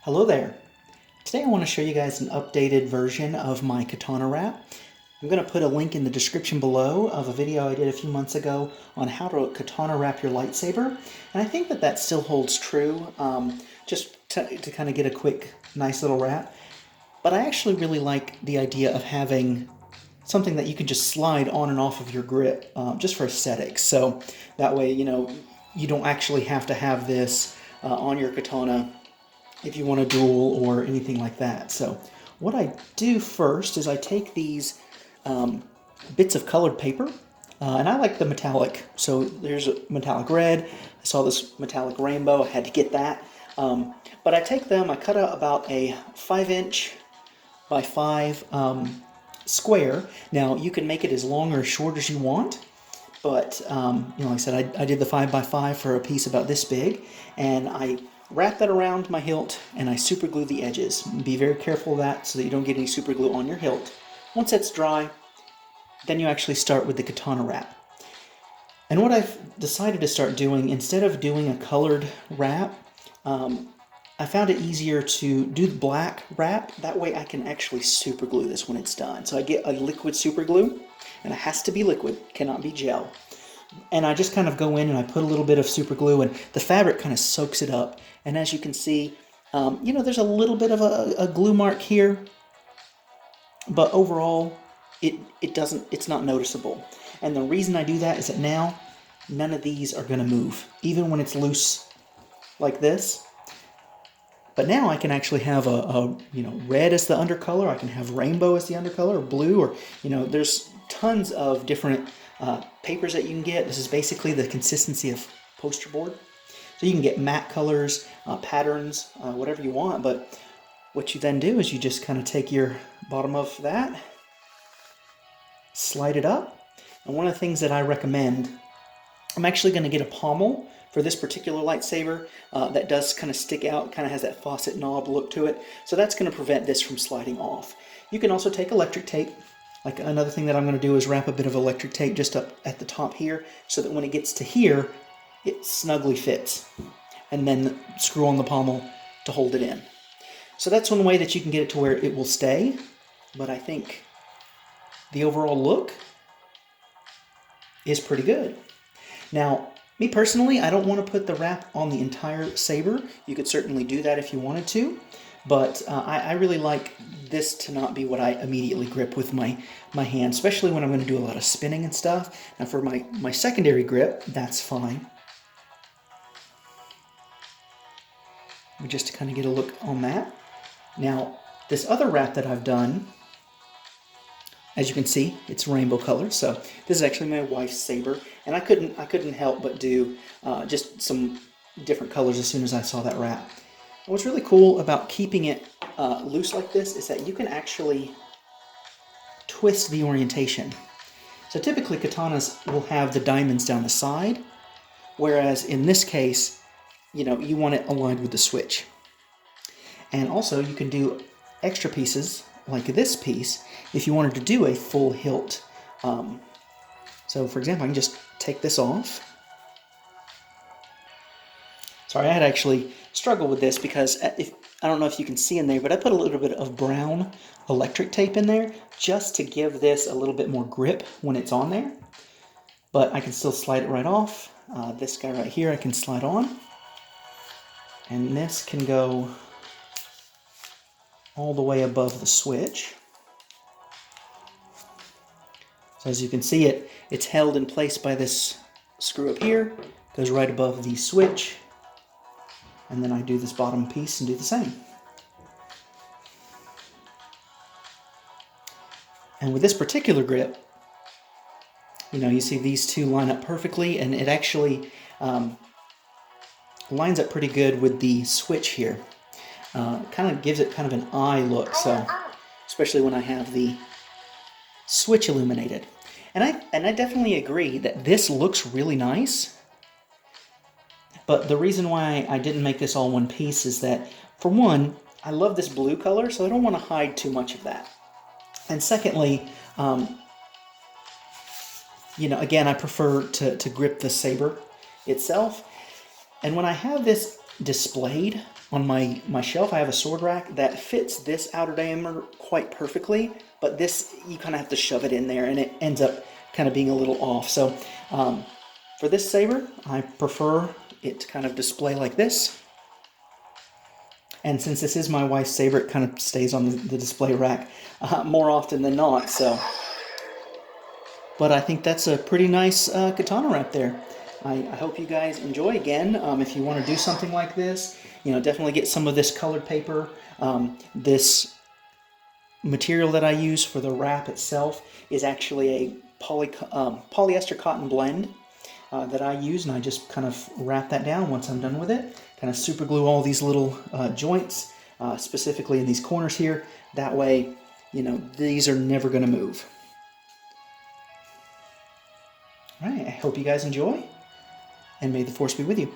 Hello there. Today I want to show you guys an updated version of my katana wrap. I'm going to put a link in the description below of a video I did a few months ago on how to katana wrap your lightsaber. And I think that still holds true, just to kind of get a quick, nice little wrap. But I actually really like the idea of having something that you can just slide on and off of your grip, just for aesthetics. So that way, you don't actually have to have this on your katana if you want to duel or anything like that. So what I do first is I take these bits of colored paper, and I like the metallic. So there's a metallic red. I saw this metallic rainbow. I had to get that. But I take them, I cut out about a 5" by 5 square. Now you can make it as long or as short as you want. But, like I said, I did the 5 by 5 for a piece about this big, and I wrap that around my hilt, and I super glue the edges. Be very careful of that so that you don't get any super glue on your hilt. Once that's dry, then you actually start with the katana wrap. And what I've decided to start doing, instead of doing a colored wrap, I found it easier to do the black wrap. That way I can actually super glue this when it's done. So I get a liquid super glue, and it has to be liquid, cannot be gel. And I just kind of go in and I put a little bit of super glue, and the fabric kind of soaks it up. And as you can see, there's a little bit of a glue mark here, but overall, it's not noticeable. And the reason I do that is that now none of these are going to move, even when it's loose like this. But now I can actually have a red as the undercolor. I can have rainbow as the undercolor, or blue, or there's tons of different papers that you can get. This is basically the consistency of poster board. So you can get matte colors, patterns, whatever you want. But what you then do is you just kind of take your bottom of that, slide it up. And one of the things that I recommend, I'm actually going to get a pommel for this particular lightsaber that does kind of stick out, kind of has that faucet knob look to it. So that's going to prevent this from sliding off. You can also take electric tape. Like another thing that I'm going to do is wrap a bit of electric tape just up at the top here, so that when it gets to here, it snugly fits. And then screw on the pommel to hold it in. So that's one way that you can get it to where it will stay. But I think the overall look is pretty good. Now, me personally, I don't want to put the wrap on the entire saber. You could certainly do that if you wanted to, but I really like this to not be what I immediately grip with my hand, especially when I'm going to do a lot of spinning and stuff. Now for my secondary grip, that's fine. Just to kind of get a look on that. Now, this other wrap that I've done, as you can see, it's rainbow color. So this is actually my wife's saber, and I couldn't help but do just some different colors as soon as I saw that wrap. And what's really cool about keeping it loose like this is that you can actually twist the orientation. So typically katanas will have the diamonds down the side, whereas in this case, you want it aligned with the switch. And also you can do extra pieces like this piece if you wanted to do a full hilt. So for example, I can just take this off. Sorry, I had actually struggled with this because I don't know if you can see in there, but I put a little bit of brown electric tape in there just to give this a little bit more grip when it's on there. But I can still slide it right off. This guy right here I can slide on. And this can go all the way above the switch. So as you can see, it's held in place by this screw up here, goes right above the switch, and then I do this bottom piece and do the same. And with this particular grip, you see these two line up perfectly, and it actually lines up pretty good with the switch here. Kind of gives it kind of an eye look, so especially when I have the switch illuminated. And I definitely agree that this looks really nice. But the reason why I didn't make this all one piece is that, for one, I love this blue color, so I don't want to hide too much of that. And secondly, again, I prefer to grip the saber itself. And when I have this displayed on my shelf, I have a sword rack that fits this outer diameter quite perfectly, but this, you kind of have to shove it in there, and it ends up kind of being a little off. So for this saber, I prefer it to kind of display like this. And since this is my wife's saber, it kind of stays on the display rack more often than not. So, but I think that's a pretty nice katana wrap there. I hope you guys enjoy. Again, if you want to do something like this, definitely get some of this colored paper. This material that I use for the wrap itself is actually a polyester cotton blend that I use, and I just kind of wrap that down once I'm done with it. Kind of super glue all these little joints, specifically in these corners here. That way, these are never going to move. All right, I hope you guys enjoy, and may the Force be with you.